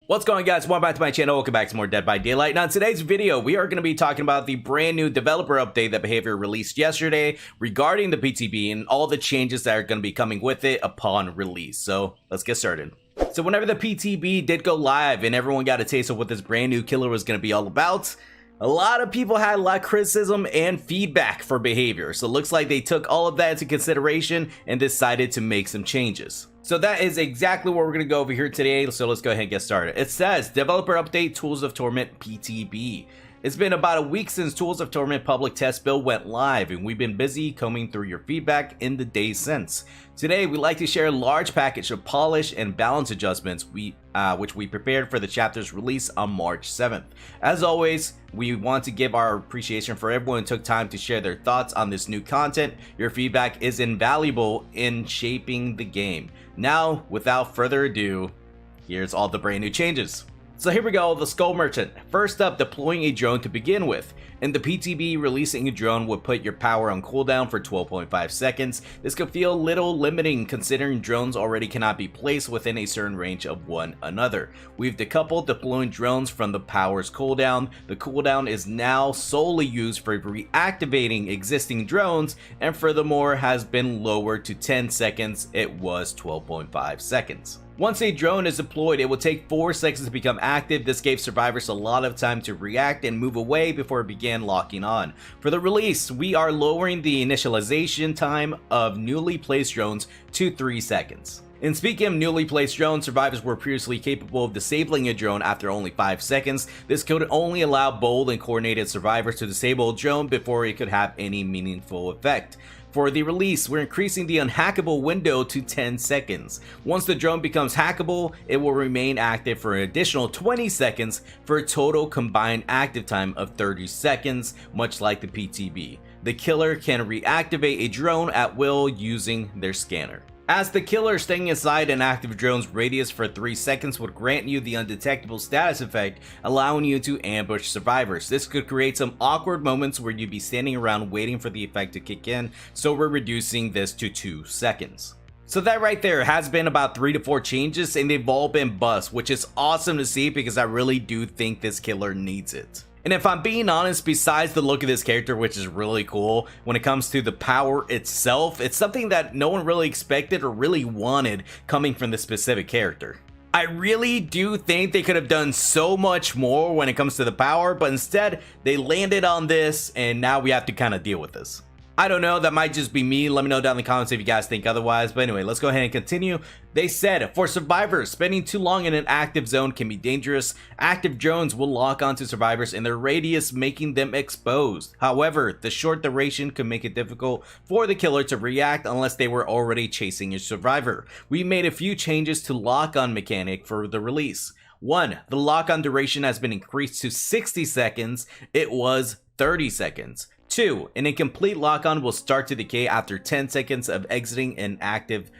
What's going on, guys? Welcome back to my channel. Welcome back to more Dead by Daylight. Now in today's video, we are going to be talking about the brand new developer update that Behavior released yesterday regarding the PTB and all the changes that are going to be coming with it upon release. So let's get started. So whenever the PTB did go live and everyone got a taste of what this brand new killer was going to be all about, a lot of people had a lot of criticism and feedback for Behavior. So it looks like they took all of that into consideration and decided to make some changes. So that is exactly what we're going to go over here today. So let's go ahead and get started. It says developer update Tools of Torment PTB. It's been about a week since Tools of Torment public test build went live, and we've been busy combing through your feedback in the days since. Today, we'd like to share a large package of polish and balance adjustments which we prepared for the chapter's release on March 7th. As always, we want to give our appreciation for everyone who took time to share their thoughts on this new content. Your feedback is invaluable in shaping the game. Now, without further ado, here's all the brand new changes. So here we go, the Skull Merchant. First up, deploying a drone to begin with. In the PTB, releasing a drone would put your power on cooldown for 12.5 seconds. This could feel a little limiting considering drones already cannot be placed within a certain range of one another. We've decoupled deploying drones from the power's cooldown. The cooldown is now solely used for reactivating existing drones, and furthermore has been lowered to 10 seconds. It was 12.5 seconds. Once a drone is deployed, it will take 4 seconds to become active. This gave survivors a lot of time to react and move away before it began locking on. For the release, we are lowering the initialization time of newly placed drones to 3 seconds. And speaking of newly placed drones, survivors were previously capable of disabling a drone after only 5 seconds. This could only allow bold and coordinated survivors to disable a drone before it could have any meaningful effect. For the release, we're increasing the unhackable window to 10 seconds. Once the drone becomes hackable, it will remain active for an additional 20 seconds for a total combined active time of 30 seconds, much like the PTB. The killer can reactivate a drone at will using their scanner. As the killer, staying inside an active drone's radius for 3 seconds would grant you the undetectable status effect, allowing you to ambush survivors. This could create some awkward moments where you'd be standing around waiting for the effect to kick in, so we're reducing this to 2 seconds. So that right there has been about 3 to 4 changes, and they've all been busts, which is awesome to see because I really do think this killer needs it. And if I'm being honest, besides the look of this character, which is really cool, when it comes to the power itself, it's something that no one really expected or really wanted coming from this specific character. I really do think they could have done so much more when it comes to the power, but instead they landed on this, and now we have to kind of deal with this. I don't know, that might just be me. Let me know down in the comments if you guys think otherwise. But anyway, let's go ahead and continue. They said, for survivors, spending too long in an active zone can be dangerous. Active drones will lock onto survivors in their radius, making them exposed. However, the short duration could make it difficult for the killer to react unless they were already chasing a survivor. We made a few changes to lock-on mechanic for the release. 1. The lock-on duration has been increased to 60 seconds. It was 30 seconds. 2. An incomplete lock-on will start to decay after 10 seconds of exiting an active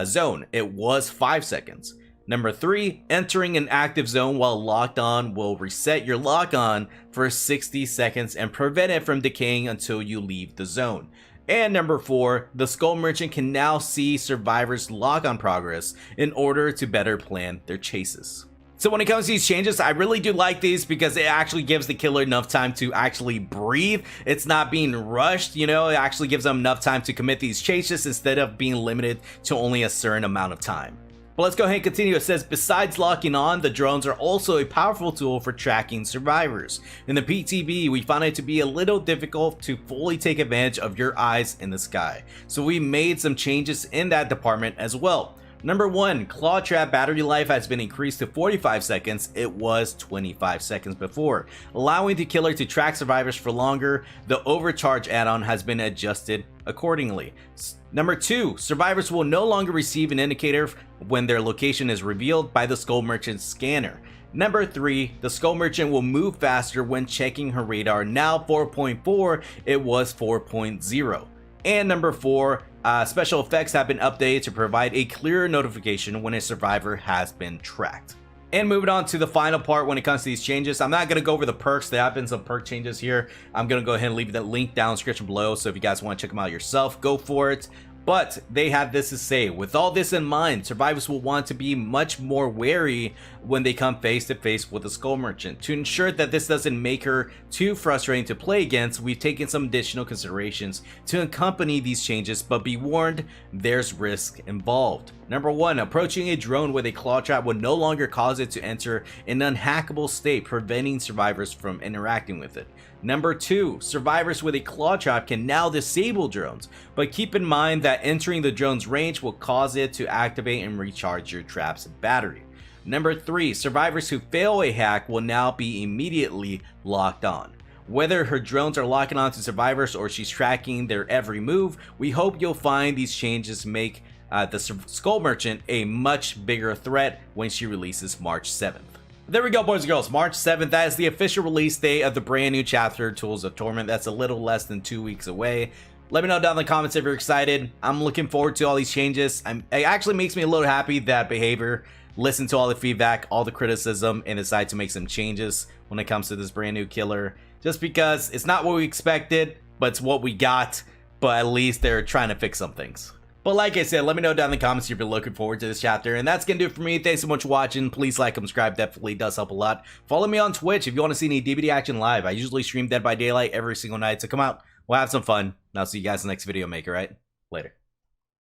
zone. It was 5 seconds. Number 3. Entering an active zone while locked on will reset your lock-on for 60 seconds and prevent it from decaying until you leave the zone. And number 4. The Skull Merchant can now see survivors' lock-on progress in order to better plan their chases. So when it comes to these changes, I really do like these because it actually gives the killer enough time to actually breathe. It's not being rushed, you know, it actually gives them enough time to commit these chases instead of being limited to only a certain amount of time. But let's go ahead and continue. It says, besides locking on, the drones are also a powerful tool for tracking survivors. In the PTB, we found it to be a little difficult to fully take advantage of your eyes in the sky. So we made some changes in that department as well. Number 1, Claw Trap battery life has been increased to 45 seconds. It was 25 seconds before, allowing the killer to track survivors for longer. The overcharge add-on has been adjusted accordingly. Number 2, survivors will no longer receive an indicator when their location is revealed by the Skull Merchant's scanner. Number 3, the Skull Merchant will move faster when checking her radar. Now 4.4, it was 4.0. And number 4, special effects have been updated to provide a clearer notification when a survivor has been tracked. And moving on to the final part when it comes to these changes, I'm not going to go over the perks. There have been some perk changes here. I'm going to go ahead and leave the link down in the description below, so if you guys want to check them out yourself, go for it. But they have this to say: with all this in mind, survivors will want to be much more wary when they come face to face with a Skull Merchant. To ensure that this doesn't make her too frustrating to play against, we've taken some additional considerations to accompany these changes, but be warned, there's risk involved. Number 1, approaching a drone with a claw trap would no longer cause it to enter an unhackable state, preventing survivors from interacting with it. Number 2, survivors with a claw trap can now disable drones, but keep in mind that entering the drone's range will cause it to activate and recharge your trap's battery. Number 3, survivors who fail a hack will now be immediately locked on. Whether her drones are locking on to survivors or she's tracking their every move, we hope you'll find these changes make the Skull Merchant a much bigger threat when she releases March 7th. There we go, boys and girls. March 7th, that is the official release date of the brand new chapter, Tools of Torment. That's a little less than 2 weeks away. Let me know down in the comments if you're excited. I'm looking forward to all these changes. It actually makes me a little happy that Behavior listened to all the feedback, all the criticism, and decided to make some changes when it comes to this brand new killer. Just because it's not what we expected, but it's what we got. But at least they're trying to fix some things. But like I said, let me know down in the comments if you're looking forward to this chapter. And that's going to do it for me. Thanks so much for watching. Please like and subscribe. Definitely does help a lot. Follow me on Twitch if you want to see any DVD action live. I usually stream Dead by Daylight every single night. So come out. We'll have some fun. And I'll see you guys in the next video maker, right? Later.